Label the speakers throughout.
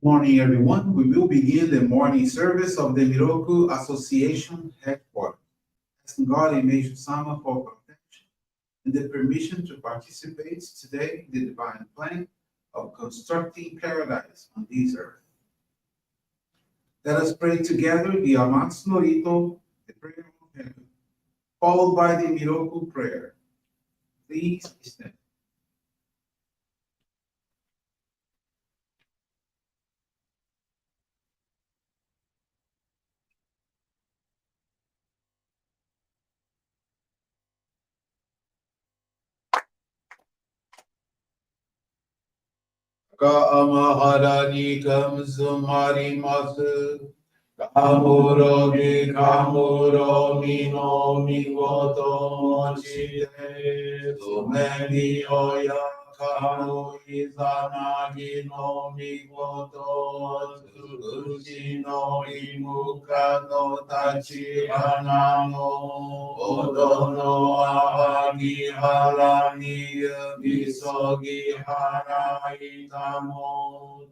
Speaker 1: Morning, everyone. We will begin the morning service of the Miroku Association headquarters, asking God and Meishu-sama for protection and the permission to participate today in the divine plan of constructing paradise on this earth. Let us pray together the Amatsu-Norito, the prayer of heaven, followed by the Miroku Prayer. Please stand. Kamaharani kamsumari masu kamuro gi kamuro mino migoto mochite sumemi oya kamu izanagi no migoto tsukushi no imuka no tachi hanano odo no ahagi harani misogi harai tamo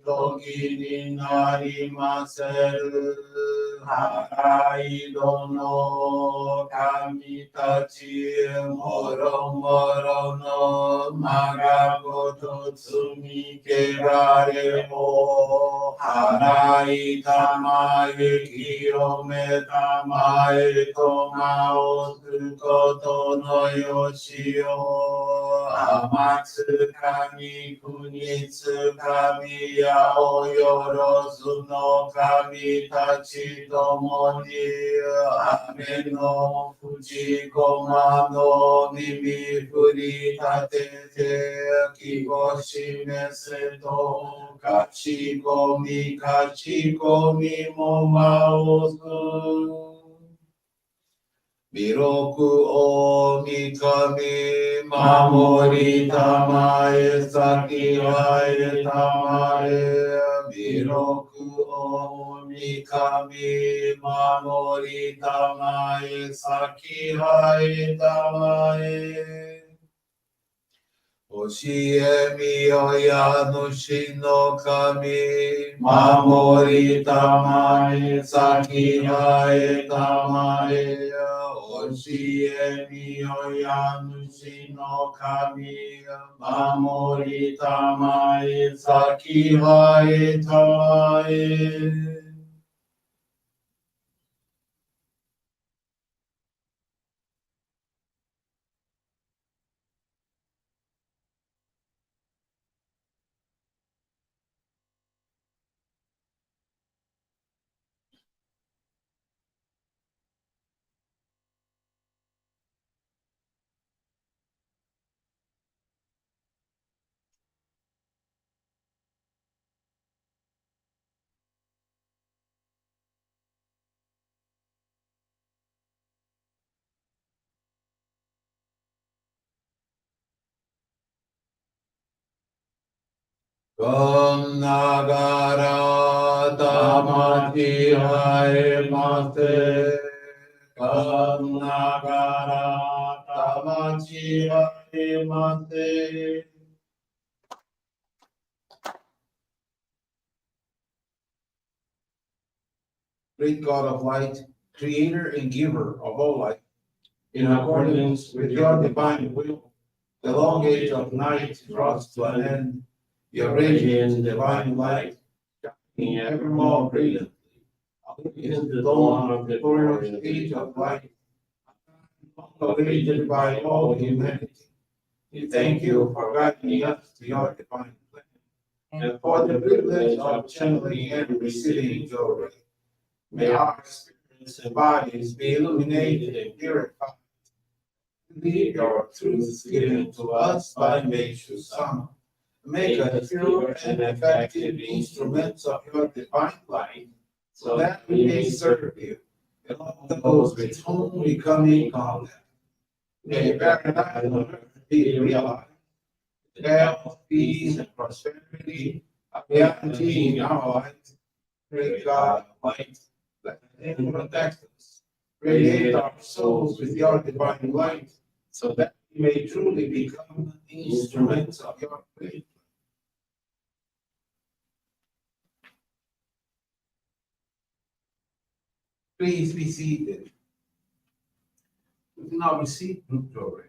Speaker 1: togi ni narimaseru harai dono kamitachi moro moro no magagoto tsumi kerare o harai tamae kirome tamae tomao tsukoto no yoshio amatsu kami kunitsu kami yao yorozu no kami tachi tomoni ame no fujikoma no nimi furi tatete kigoshimese to kachikomi mo maozu Miroku o mikami mamori tamae saki hae tamae Miroku o mikami mamori tamae saki hae tamae Oshie mi oya no shino kami mamori tamae saki hae tamae Oshie mi oya no shino kami mamori tamae saki hae tamae Kom nagara tamati hae mate. Kom nagara tamati hae mate. Great God of light, creator and giver of all life, in accordance with your divine will, the long age of night draws to an end. Your radiant divine light, shining ever more brilliantly, is the dawn of the glorious age of light, long awaited by all humanity. We thank you for guiding us to your divine plan, and for the privilege of channeling and receiving Johrei. May our spirits and bodies be illuminated and purified. Lead your truths given to us by Meishu-sama. Make us pure and effective instruments of your divine light, so that we may serve you and all those with whom we come in contact. May paradise on earth be realized. Health, peace, and prosperity are guaranteed in our lives. Great God of light, let Him protect us. Radiate our souls with your divine light, so that we may truly become instruments of your faith. Please be seated. We can now receive group Johrei.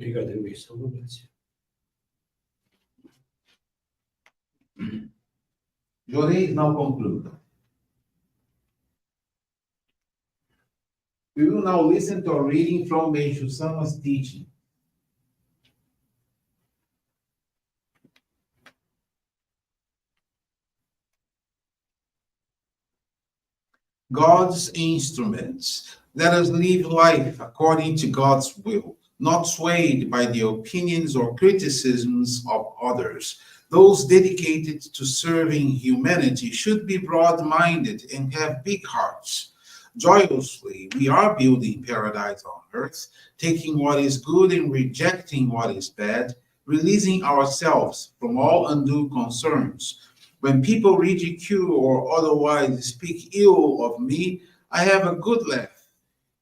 Speaker 2: May God and Meishu-sama bless you.
Speaker 1: Johrei is now concluded. We will now listen to a reading from Meishu-sama's teaching. God's instruments. Let us live life according to God's will, not swayed by the opinions or criticisms of others. Those dedicated to serving humanity should be broad minded and have big hearts. Joyously, we are building paradise on earth, taking what is good and rejecting what is bad, releasing ourselves from all undue concerns. When people ridicule or otherwise speak ill of me, I have a good laugh.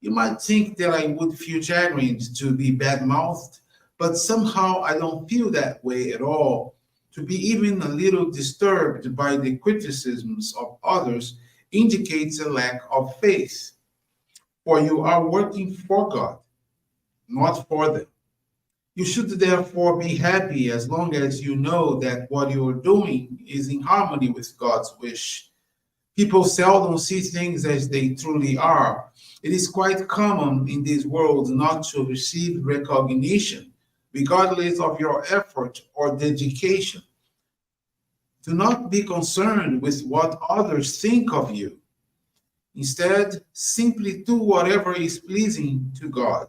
Speaker 1: You might think that I would feel chagrined to be bad mouthed, but somehow I don't feel that way at all. To be even a little disturbed by the criticisms of others indicates a lack of faith, for you are working for God, not for them. You should therefore be happy as long as you know that what you are doing is in harmony with God's wish. People seldom see things as they truly are. It is quite common in this world not to receive recognition, regardless of your effort or dedication. Do not be concerned with what others think of you. Instead, simply do whatever is pleasing to God.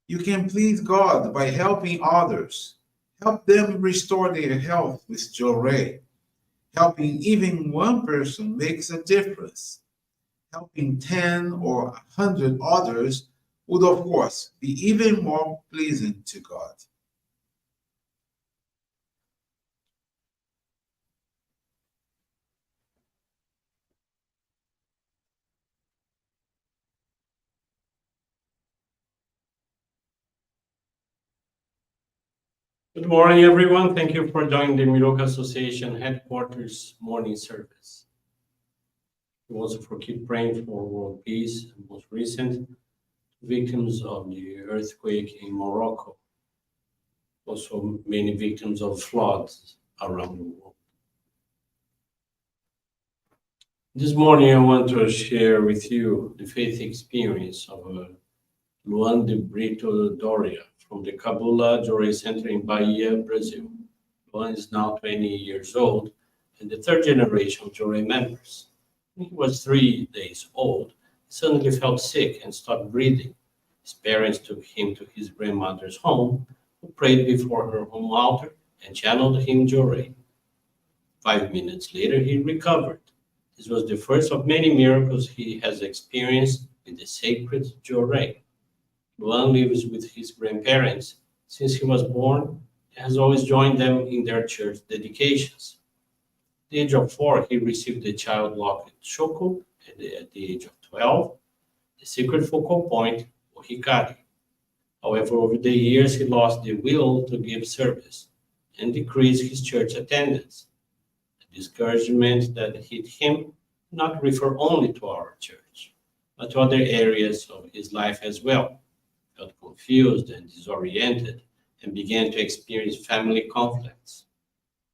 Speaker 1: You can please God by helping others. Help them restore their health with Johrei. Helping even one person makes a difference. Helping 10 or 100 others would, of course, be even more pleasing to God.
Speaker 2: Good morning, everyone. Thank you for joining the Miroku Association headquarters morning service. We also for keep praying for world peace and most recent victims of the earthquake in Morocco. Also many victims of floods around the world. This morning I want to share with you the faith experience of Luan de Brito Doria from the Cabula Johrei Center in Bahia, Brazil. Luan is now 20 years old and the third generation of Johrei members. When he was 3 days old, he suddenly felt sick and stopped breathing. His parents took him to his grandmother's home, who prayed before her home altar and channeled him Johrei. 5 minutes later, he recovered. This was the first of many miracles he has experienced with the sacred Johrei. Luan lives with his grandparents since he was born and has always joined them in their church dedications. At the age of 4, he received the child locket shoko, and at the age of 12, the secret focal point, or hikari. However, over the years, he lost the will to give service and decreased his church attendance. The discouragement that hit him did not refer only to our church, but to other areas of his life as well. He felt confused and disoriented and began to experience family conflicts.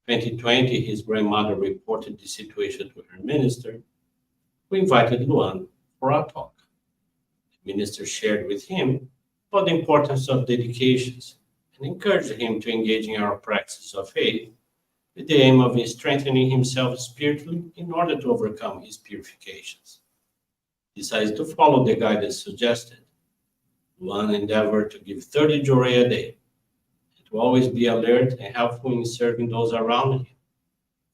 Speaker 2: 2020, his grandmother reported the situation to her minister, who invited Luan for a talk. The minister shared with him about the importance of dedications and encouraged him to engage in our practice of faith with the aim of strengthening himself spiritually in order to overcome his purifications. He decided to follow the guidance suggested. Luan endeavored to give 30 Johrei a day, and to always be alert and helpful in serving those around him.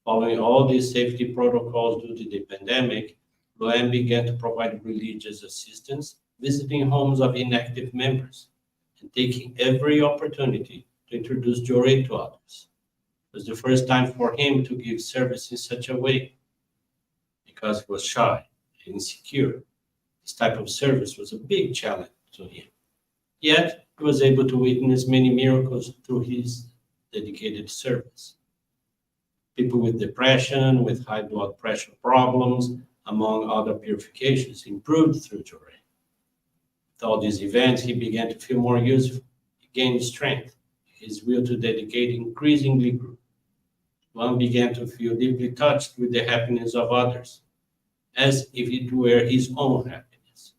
Speaker 2: Following all these safety protocols due to the pandemic, Luan began to provide religious assistance, visiting homes of inactive members, and taking every opportunity to introduce Johrei to others. It was the first time for him to give service in such a way. Because he was shy and insecure, this type of service was a big challenge to him. Yet, he was able to witness many miracles through his dedicated service. People with depression, with high blood pressure problems, among other purifications, improved through Johrei. With all these events, he began to feel more useful. He gained strength. His will to dedicate increasingly grew. Luan began to feel deeply touched with the happiness of others, as if it were his own happiness.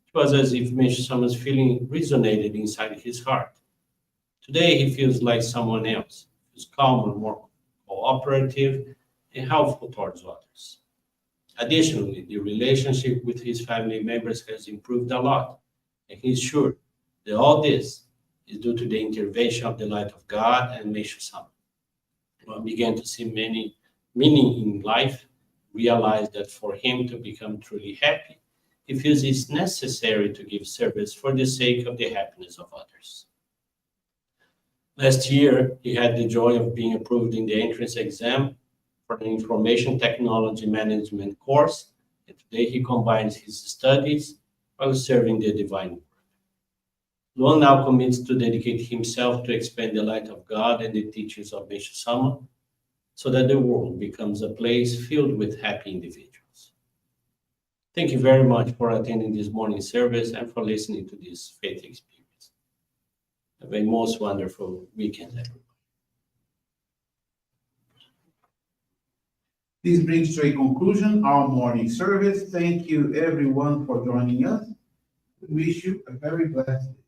Speaker 2: It was as if Meishu-sama's feeling resonated inside his heart. Today he feels like someone else, feels calmer, more cooperative, and helpful towards others. Additionally, the relationship with his family members has improved a lot, and he's sure that all this is due to the intervention of the light of God and Meishu-sama. One began to see many meaning in life, realized that for him to become truly happy, he feels it's necessary to give service for the sake of the happiness of others. Last year, he had the joy of being approved in the entrance exam for the Information Technology Management course, and today he combines his studies while serving the divine work. Luan now commits to dedicate himself to expand the light of God and the teachings of Meishu-sama, so that the world becomes a place filled with happy individuals. Thank you very much for attending this morning service and for listening to this faith experience. Have a most wonderful weekend, everyone.
Speaker 1: This brings to a conclusion our morning service. Thank you everyone for joining us. We wish you a very blessed day.